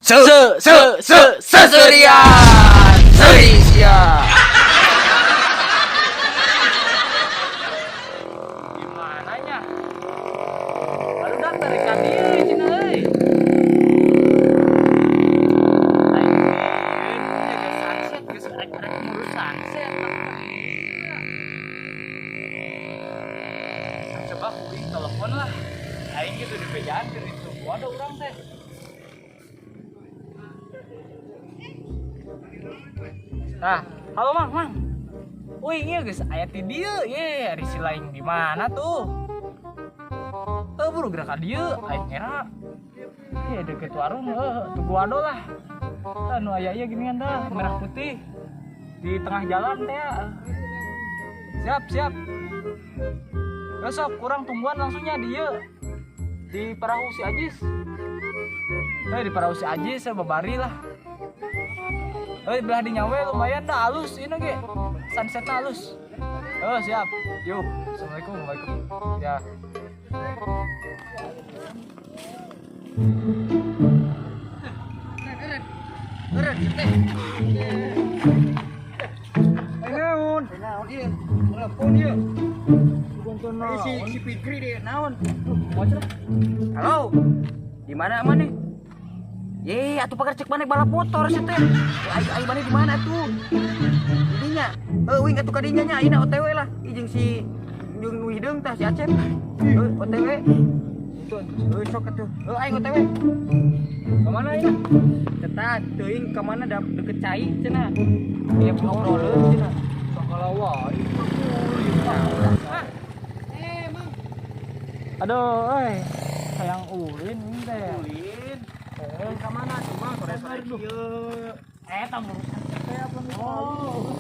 Seserian Serisia. Gimana nya? Baru datang dari kadieu cenah euy. Lain jaga sunset geus arek-arek ngurus sunset. Coba kuring telepon lah. Aing gitu di bejaan keur itu. Ada urang teh. Nah, halo Mang. Wih, iya guys, aya ti dieu ye, ari si lain di mana tuh? Buru gerak ka dieu, aing era. Iya deket warung, tugu ado lah. Anu aya ieu ginian dah, merah putih. Di tengah jalan teh. Siap. Besok kurang tungguan langsungnya dieu. Di perahu si Ajis. Di perahu si Ajis babari lah. Belah di nyawe lumayan dah halus ini ge. Sunsetnya halus. Siap. Yuk. Assalamualaikum. Waalaikumsalam. Ya. Naon ieu? Telepon ieu. Si Fikri deh, naon? Halo. Di mana nih? Ye, atuh pagar cek maneh balap motor sih teh. Ayo maneh di mana tuh? Didinya. Wing atuh ka dinya nya ayeuna OTW lah. Jeung si jeung Wideung tah si Acep. OTW. Sok atuh. Aing OTW. Ke mana ini? Cetat teuing ka mana deket cai cenah. Iya ngobrol cenah. Sakala wae. Mang. Aduh, sayang ulin teh. Ulin. Ka mana tuh, Mang? Sore-sore kieu. Eta urusan teh apa nih?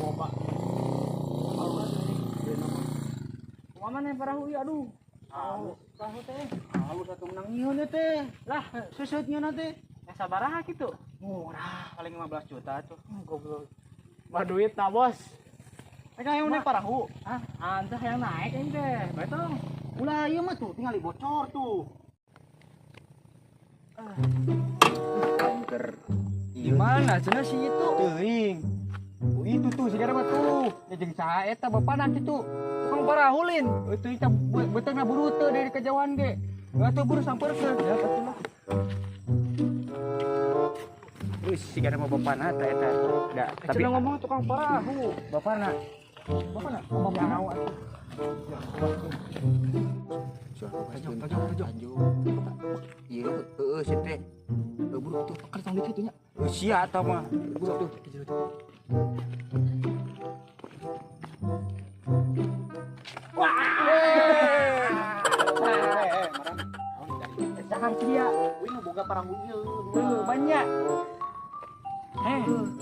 Boba. Kumaha nih perahu ieu aduh. Perahu teh. Halus atuh menang nyieun teh. Lah, Seseut nyieun teh. sabaraha kitu? Murah, paling 15 juta tuh. Goblok. Mah duit na, Bos. Yang naik perahu. Hah? Antah yang naik ini teh. Betong. Ulah ieu mah tuh tinggal bocor tuh. Angker. Gimana cenah si itu? Teuing. Itu tuh sigara mah tuh. Jeung saha eta bapana kitu. Tukang perahu lin. Itu kita beuteuh buru teu dari kejauhan ge. Atuh buru sampeurkeun. Ya pasti mah. Sigana mah bapana eta. Da, tapi Cenah ngomong tukang perahu. Bapana. Bapana. Bapana atuh. Iya, sih teh. Buru tuh. Kan tong di kitu nya. Sia eta mah. Buru tuh. Jangan sia. Wih boga perahu ieu. Banyak.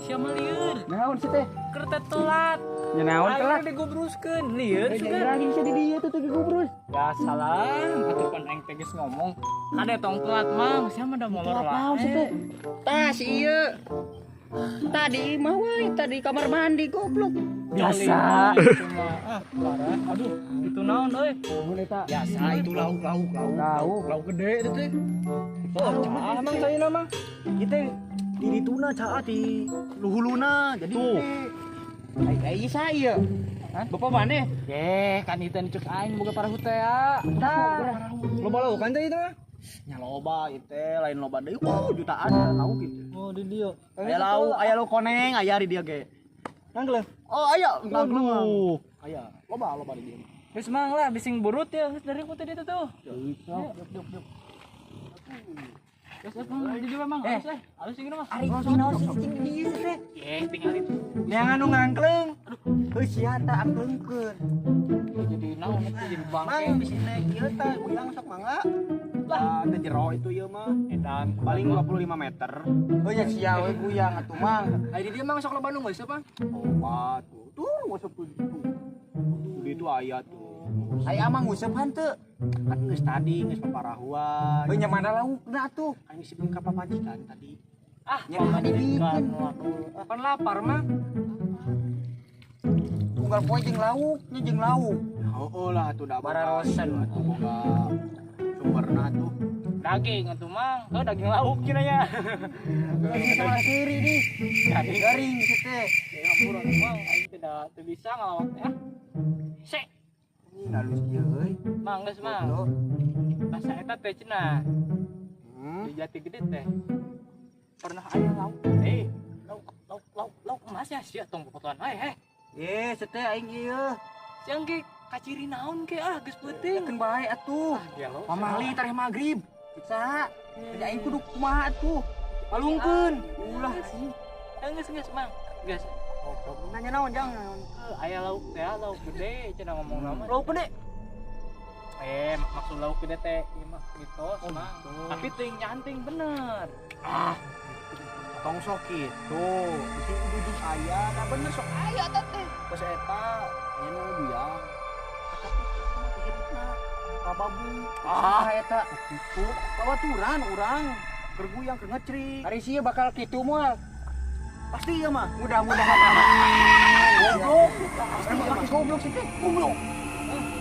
Siapa lieur? Naon sih teh? Kereta telat. Ya naon telat? Ayo digobruskeun. Lieur sudah. Lagi bisa di dieu tuh digubrus. Ya salah. Atuh pan aing teh geus ngomong. Kade tong telat mang. Siapa ada molor lah. Naon sih teh? Tas ieu. Tadi mah we, tadi kamar mandi goblok. Biasa. Parah. Aduh, itu naon euy? Mun eta Biasa itu lauk gede itu teh. cah mang sayeuna mah. Kita di tuna cah di luhuluna jadi Tuh. ai saya. Hah? Bapak mana? Kan itu cek aing boga perahu teh ya. Loba lo kan teh itu mah. Nya loba ieu teh lain loba deui jutaan lauk gitu. Oh, di dia. Aya lo koneng aya di dieu ge. Nanggleuh. Oh aya nanggleuh. Aya loba di dieu. Geus mang lah bising burut ya dari ku tadi itu tuh. Yuk. Geus mang di dieu mang. Halus gini mah. Ari naon sih cing dieu teh? Tinggal itu. Yang anu ngangkleng. Heuh sia teh angklengkeun. Jadi naon itu jadi bangke. Mang di sini ieu teh uyang sok mangga. Lah teh jero itu ieu mah. Edan Paling 25 meter. Oh ya sia we guyang atuh mang. Ai di dieu mang sok lo Bandung geus apa? Oh tuh masuk tuh. Di itu aya tuh. Aya amang nguseupan teu. Kan geus tadi geus paparahuan. Heuh nya mana laukna atuh? Kan si ka papajikan tadi. Nya dibikin. Kan lapar mah. Tunggal poe jeung lauknya jeung lauk. Heueuh lah atuh da Bararosan. atuh boga sumberna tuh. Daging atuh mang. Daging lauk kira ya. Lagi sama kiri nih. Daging Garing situ. Ya ngapura atuh mang. Aing teu bisa ngalawak ya. Sek. Ini halus kieu euy. Mang geus mang. Goblok. Masa eta teh cenah. Di Jati Gede teh. Pernah aya lauk. Lauk emas ya sia tong potoan wae Ye, situ aing ieu. Siang ge kaciri naon ge geus penting. Keun bae atuh. Ya lo. Pamali tareh magrib. Bisa. Kerja aing kudu kumaha atuh. Palungkeun. Ulah sih. Geus mang. Geus. Nanya naon jangan. Aya lauk teh, lauk gede cenah ngomong nama. Lauk gede. Maksud lauk gede teh ieu mah mitos mang. Tapi teuing nyanting bener. Tong sok kitu. Di ujung aya, nah bener sok aya teh. Pas eta aya nu buyang. Kababu. Eta Kitu. Babaturan urang keur guyang keur ngecrik. hari sia bakal kitu moal. Pasti ieu mah. Mudah-mudahan Goblok. emang laki goblok sih teh. Goblok.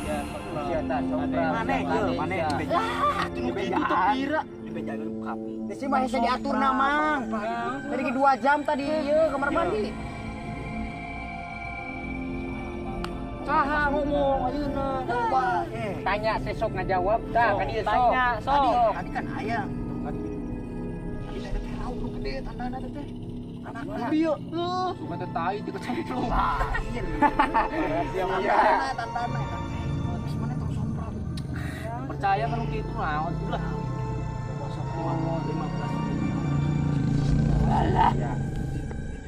Ya, Sia tah sombra. Maneh ieu, maneh di beja. Di bejaan. Di beja geus kapi. Desi mah hese diatur na mang. Tadi 2 jam tadi ieu kamar mandi. Saha ngomong ayeuna coba. Tanya sesok ngajawab tah ka dieu sok. Tanya, sok. Tadi kan aya. Tadi ada teh lauk nu gede tandana teh. Anak bieu. Cuma teh tai juga cemplung. Lain. Iya. Tandana. Terus mana tong sompra. Percaya kan kitu naon ulah. Alah.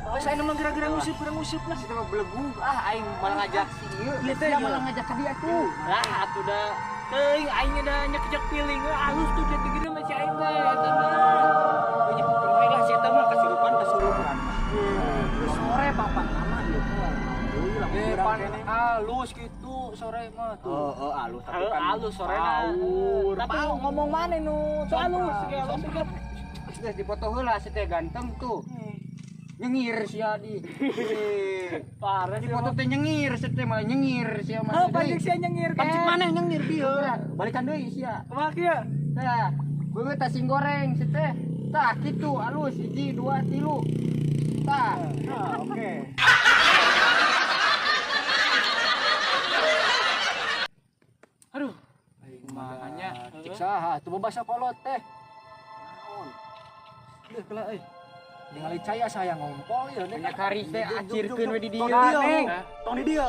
Oh, saya emang gara-gara ngusip lah. Kita mah belegu. Aing malah ngajak si ieu. Iya teh, Dia iya. malah ngajak ka dia tuh. Lah atuh da teuing aing da nyekjek piling halus tuh Jati Gede mah si aing teh eta mah. Ini pemain lah saya mah kesurupan. Sore papan lama ieu Pan halus gitu sore mah tuh. Alus tapi kan Halus sorena. Tapi ngomong mana nu tuh halus ge halus ge. Geus dipoto heula si teh ganteng tuh. Nyengir si Adi. Parah Di foto teh nyengir si teh malah nyengir si mah. Oh, banyak sih nyengir kan. Pasti maneh nyengir dieu. Balikan deui sia. Kumaha kieu? Tah, beungeut tah sing goreng si teh. Tah kitu alus 1 2 3. Tah. oke. Aduh. Makanya Cik saha tuh babasa kolot teh. Naon? Deuh keula euy. Ningali caya saya ngompol ya Nya karis teh acirkeun we di dieu. Tong di dieu,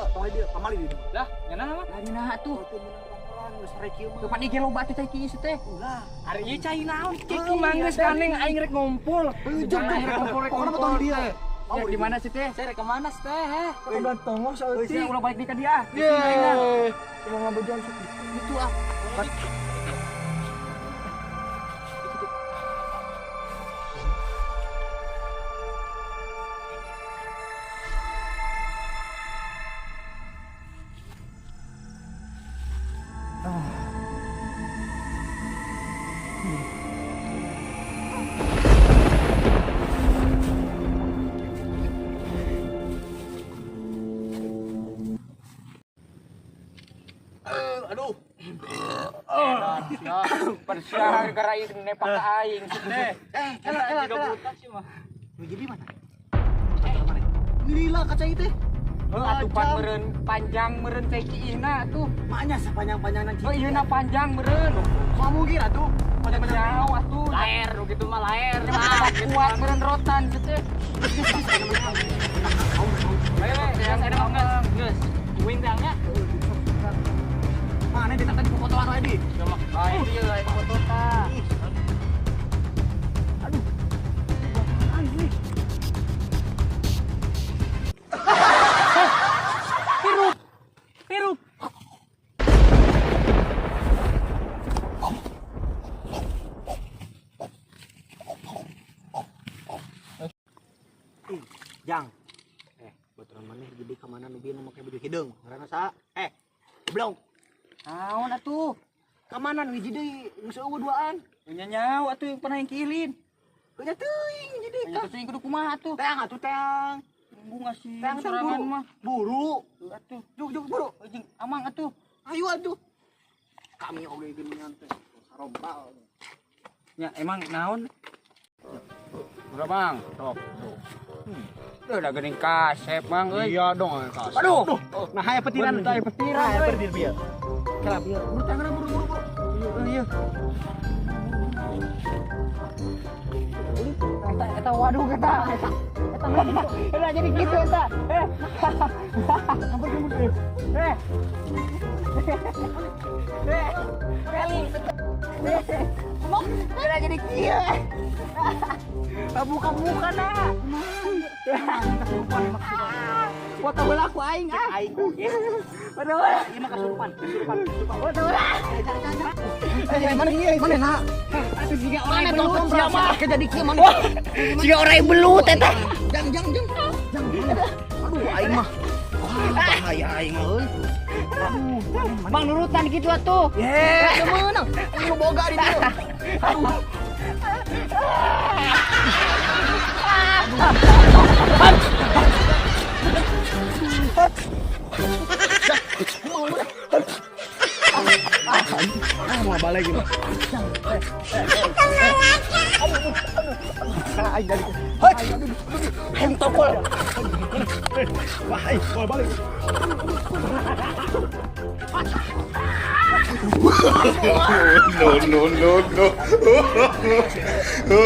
pamali di dieu. lah nyana mah. Dari naha tuh? Geus rek kieu mah. Depan IG loba teh cai kieu si teh. Ulah. Ari ieu cai naon? Kieu mah geus kaneng aing rek ngumpul. Ujug Aing rek ngumpul rek Pokona ngumpul. tong di dieu. Ya di mana sih teh? Saya rek kemana teh? Udah tongos Euy, sia ulah balik di ka dia. Yeay. Cuma ngabejan sok gitu ah. Aduh. Persiar gara ieu nepak ka aing si teh. Kita juga buta sih mah. Jadi mana? Lila kaca itu. Atuh pan meureun panjang meureun teh kiina tuh. Maknya sepanjang-panjangna Oh ieu na panjang meureun. Kamu kira tuh panjang-panjang Jauh atuh. Laer gitu mah laer. Kuat meureun rotan si teh. Ayo, saya ada ngomong. Geus. Wing tangnya. Mana ditatan di fotoan wae di. Lain ieu lain foto tah. Pirup. Jang. Baturan maneh gede ka mana nu bieu nu make baju hideung. Ngaranna saha? Belum. Naon atuh? Ka mana nu hiji deui geus eueuh duaan. Nya nyawa atuh yang pernah yang kilin. Nya teuing jadi Nya teh kudu kumaha atuh? teang atuh teang. Bunga sih Teang sorangan mah. Buru. Atuh, Juk buru. jeung amang atuh. Ayo atuh. Kami oge geuningan teh. Sarombal. Ya emang naon? Udah bang, sok. Udah geuning kasep bang, euy. Iya dong kasep. Aduh. Nah aya petiran, aya petiran. Aya petir bieu. Kelap bieu. Buru buru. Iya. Eta waduh eta. Eta jadi gitu eta. Hampir mundur. Kali. Udah jadi kieu. Buka nah. Foto bola aku aing ah. Aing. Waduh. Ieu mah kasurupan. Waduh. Mana ieu? Mana na? Atuh siga orang belut siapa? Jadi kieu mana? Siga orang belut eta. Jang. Aduh aing mah. Bahaya aing mah euy. Bang nurutan gitu atuh. Ye. Meunang. Lu boga di dieu. Aduh. Mau balik gimana? No.